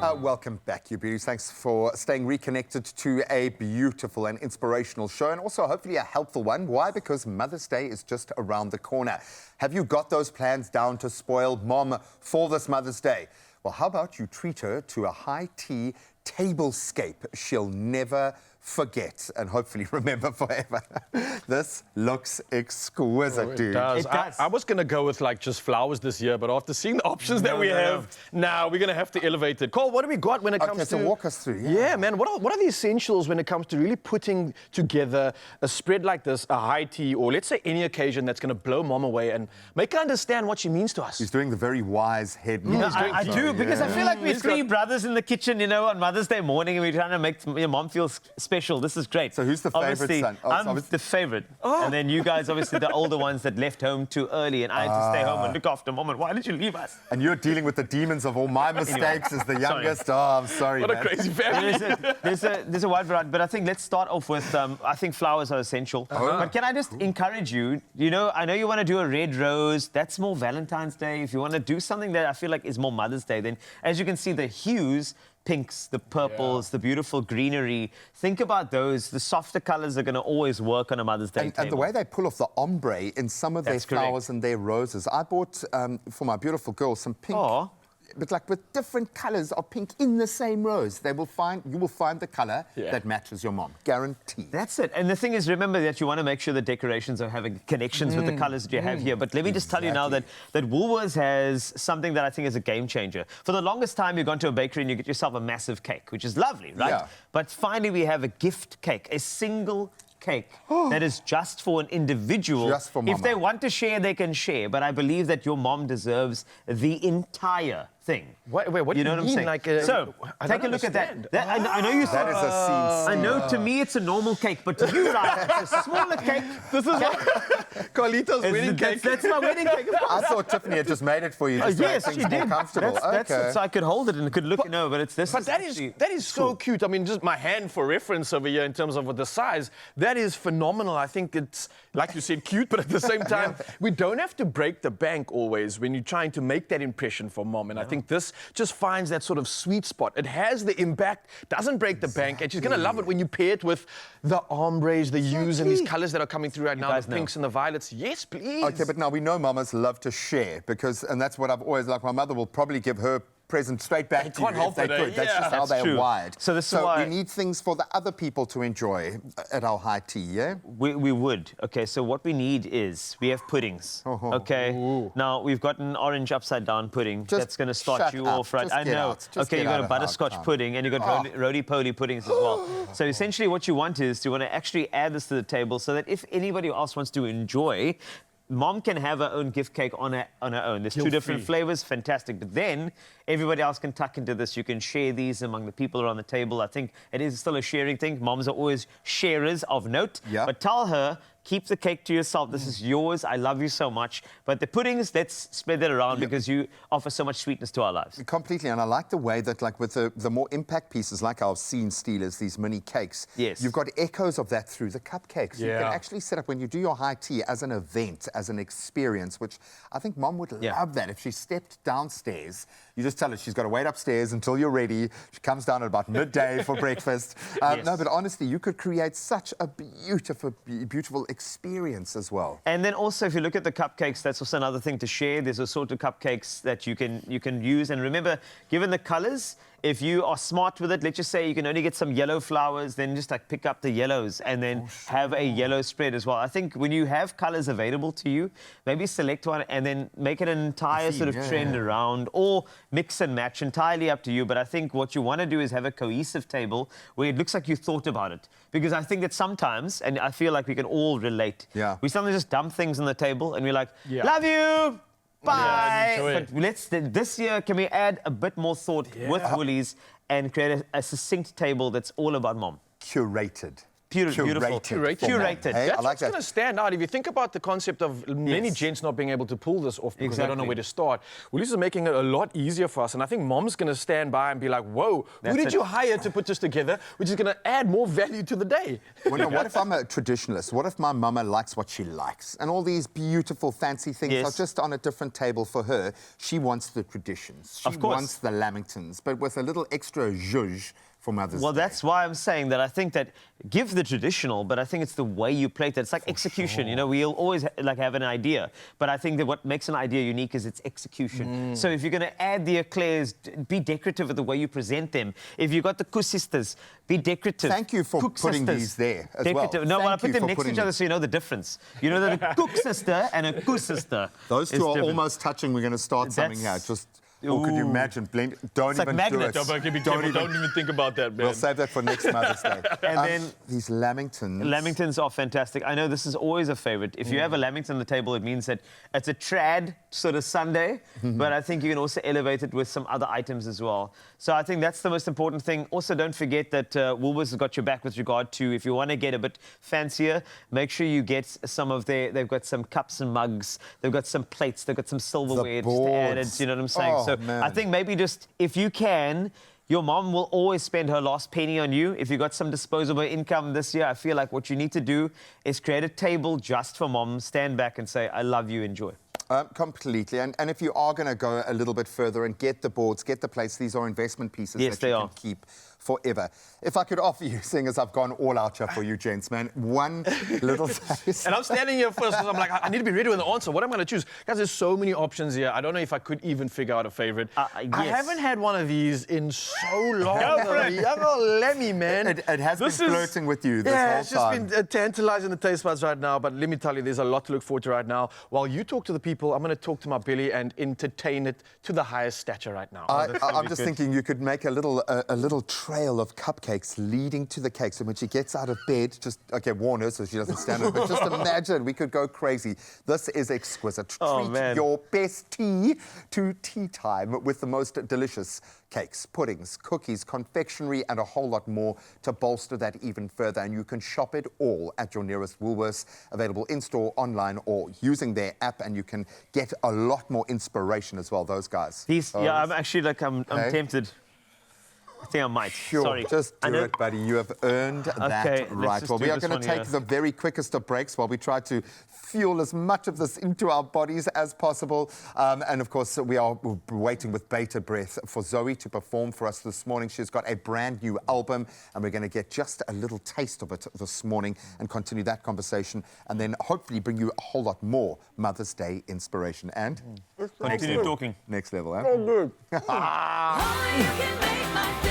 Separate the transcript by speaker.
Speaker 1: Welcome back, you beauties. Thanks for staying reconnected to a beautiful and inspirational show, and also hopefully a helpful one. Why? Because Mother's Day is just around the corner. Have you got those plans down to spoil Mom for this Mother's Day? Well, how about you treat her to a high tea tablescape she'll never forget and hopefully remember forever. This looks exquisite, dude.
Speaker 2: It does. I was going to go with like just flowers this year, but after seeing the options that we have, now we're going to have to elevate it. Cole, what do we got when it comes to...
Speaker 1: Okay, so walk us through.
Speaker 2: Yeah, man, what are the essentials when it comes to really putting together a spread like this, a high tea, or let's say any occasion that's going to blow Mom away and make her understand what she means to us?
Speaker 1: He's doing the very wise head move.
Speaker 3: I do, because I feel like we're three brothers in the kitchen, you know, on Mother's Day morning, and we're trying to make your mom feel special. This is great.
Speaker 1: So who's the favourite son?
Speaker 3: I'm the favourite. Oh. And then you guys, obviously, the older ones that left home too early, and I had to stay home and look after Mom. And why did you leave us?
Speaker 1: And you're dealing with the demons of all my mistakes as the youngest.
Speaker 3: Sorry.
Speaker 1: Oh, I'm sorry,
Speaker 2: What
Speaker 1: man.
Speaker 2: a crazy family.
Speaker 3: There's a wide variety, but I think let's start off with, I think flowers are essential. But can I just encourage you, you know, I know you want to do a red rose. That's more Valentine's Day. If you want to do something that I feel like is more Mother's Day, then as you can see, the hues, pinks, the purples, the beautiful greenery. Think about those. The softer colors are going to always work on a Mother's Day table.
Speaker 1: And the way they pull off the ombre in some of their flowers and their roses. I bought, for my beautiful girl, some pink, but like with different colors of pink in the same rose. You will find the color that matches your mom. Guaranteed.
Speaker 3: That's it. And the thing is, remember that you want to make sure the decorations are having connections with the colors that you have here. But let me just tell you now that Woolworths has something that I think is a game changer. For the longest time, you go into a bakery and you get yourself a massive cake, which is lovely, right?
Speaker 1: Yeah.
Speaker 3: But finally, we have a gift cake, a single cake that is just for an individual.
Speaker 1: Just for mama.
Speaker 3: If they want to share, they can share. But I believe that your mom deserves the entire thing.
Speaker 2: Wait, what do you
Speaker 3: know
Speaker 2: mean?
Speaker 3: what I'm saying?
Speaker 2: Like,
Speaker 3: so, take a look at that. I know you
Speaker 1: That is a scene.
Speaker 3: I know to me it's a normal cake, but to you, Ryan, it's a smaller cake.
Speaker 2: This is like Carlito's wedding cake.
Speaker 3: That's my wedding cake.
Speaker 1: I thought Tiffany had just made it for you. Just to
Speaker 3: Yes,
Speaker 1: make
Speaker 3: she
Speaker 1: things more
Speaker 3: did.
Speaker 1: comfortable.
Speaker 3: That's it, so I could hold it and could look, but it's this.
Speaker 2: But that is so cute. I mean, just my hand for reference over here in terms of the size, that is phenomenal. I think it's, like you said, cute, but at the same time, we don't have to break the bank always when you're trying to make that impression for Mom. And I think this just finds that sort of sweet spot. It has the impact, doesn't break the bank, and she's going to love it when you pair it with the ombres, the hues, and these colors that are coming through right now, the pinks and the violets. Yes, please.
Speaker 1: Okay, but now we know mamas love to share and that's what I've always liked. My mother will probably give her present straight back to you if they could. That's just how they're wired.
Speaker 3: So this is why
Speaker 1: we need things for the other people to enjoy at our high tea, yeah?
Speaker 3: We would. Okay, so what we need is, we have puddings, okay? Ooh. Now, we've got an orange upside-down pudding that's going to start you off, right? I know. Okay, you've got a butterscotch pudding, and you've got roly-poly puddings as well. So essentially what you want is, you want to actually add this to the table so that if anybody else wants to enjoy, Mom can have her own gift cake on her own. There's two different flavors, fantastic. But then everybody else can tuck into this. You can share these among the people around the table. I think it is still a sharing thing. Moms are always sharers of note. Yeah. But tell her, keep the cake to yourself. This is yours. I love you so much. But the puddings, let's spread that around because you offer so much sweetness to our lives.
Speaker 1: Completely. And I like the way that, like, with the more impact pieces, like our scene stealers, these mini cakes, you've got echoes of that through the cupcakes. You can actually set up, when you do your high tea, as an event, as an experience, which I think Mom would love that. If she stepped downstairs, you just tell her she's got to wait upstairs until you're ready. She comes down at about midday for breakfast. No, but honestly, you could create such a beautiful experience as well.
Speaker 3: And then also, if you look at the cupcakes, that's also another thing to share. There's a sort of cupcakes that you can use. And remember, given the colors, if you are smart with it, let's just say you can only get some yellow flowers, then just like pick up the yellows and then have a yellow spread as well. I think when you have colors available to you, maybe select one and then make it an entire sort of trend around, or mix and match, entirely up to you. But I think what you want to do is have a cohesive table where it looks like you thought about it. Because I think that sometimes, and I feel like we can all relate, we sometimes just dump things on the table and we're like, love you! Bye. But this year, can we add a bit more thought with Woolies and create a succinct table that's all about Mom?
Speaker 1: Curated.
Speaker 3: Beautiful.
Speaker 2: Curated.
Speaker 1: Hey,
Speaker 2: That's
Speaker 1: I like
Speaker 2: what's
Speaker 1: that.
Speaker 2: going to stand out. If you think about the concept of many gents not being able to pull this off because they don't know where to start, Willis is making it a lot easier for us. And I think Mom's going to stand by and be like, whoa, who did you hire to put this together, which is going to add more value to the day?
Speaker 1: Well, no, what if I'm a traditionalist? What if my mama likes what she likes? And all these beautiful, fancy things are just on a different table for her. She wants the traditions. She wants the lamingtons, but with a little extra zhuzh for Mother's Day.
Speaker 3: Well, that's why I'm saying that I think that give the traditional, but I think it's the way you plate it. It's like execution. You know, we'll always have an idea, but I think that what makes an idea unique is its execution. So if you're going to add the eclairs, be decorative with the way you present them. If you've got the Koos sisters, be decorative.
Speaker 1: Thank you for putting these there as well.
Speaker 3: No, I put them next to each other so you know the difference. You know that a Kook sister and a Koos sister.
Speaker 1: Those two are almost touching. We're going to start something here. Or could you imagine? Don't even do it.
Speaker 2: Don't even think about that, man.
Speaker 1: We'll save that for next Mother's Day.
Speaker 3: And then
Speaker 1: these lamingtons.
Speaker 3: Lamingtons are fantastic. I know this is always a favorite. If you have a lamington on the table, it means that it's a trad sort of Sunday, but I think you can also elevate it with some other items as well. So I think that's the most important thing. Also, don't forget that Woolworths has got your back with regard to if you want to get a bit fancier, make sure you get some of they've got some cups and mugs, they've got some plates, they've got some silverware just added, you know what I'm saying? So I think maybe just, if you can, your mom will always spend her last penny on you. If you got some disposable income this year, I feel like what you need to do is create a table just for mom, stand back and say, I love you, enjoy.
Speaker 1: Completely. And if you are going to go a little bit further and get the boards, get the plates, these are investment pieces that you can keep forever. If I could offer you, seeing as I've gone all out here for you, gents, man, one little taste.
Speaker 2: And I'm standing here first because I'm like, I need to be ready with the answer. What am I going to choose? Guys, there's so many options here. I don't know if I could even figure out a favorite. I haven't had one of these in so long. Let me, man.
Speaker 1: It has been flirting with you this whole time.
Speaker 2: It's just been tantalizing the taste buds right now. But let me tell you, there's a lot to look forward to right now. While you talk to the people, I'm going to talk to my belly and entertain it to the highest stature right now.
Speaker 1: I'm just thinking you could make a little trail of cupcakes leading to the cake. So when she gets out of bed, warn her so she doesn't stand up. But just imagine, we could go crazy. This is exquisite. Treat your best tea to tea time with the most delicious cakes, puddings, cookies, confectionery, and a whole lot more to bolster that even further. And you can shop it all at your nearest Woolworths, available in-store, online, or using their app, and you can get a lot more inspiration as well, those guys.
Speaker 3: I'm actually I'm tempted. I think I might.
Speaker 1: Sure,
Speaker 3: Sorry.
Speaker 1: just do it, buddy. You have earned that right. Well, we are going to take the very quickest of breaks while we try to fuel as much of this into our bodies as possible. And, of course, we are waiting with bated breath for Zoe to perform for us this morning. She's got a brand new album, and we're going to get just a little taste of it this morning and continue that conversation, and then hopefully bring you a whole lot more Mother's Day inspiration. And
Speaker 3: continue talking.
Speaker 1: Next level, huh?
Speaker 2: Oh, good.
Speaker 4: You can make my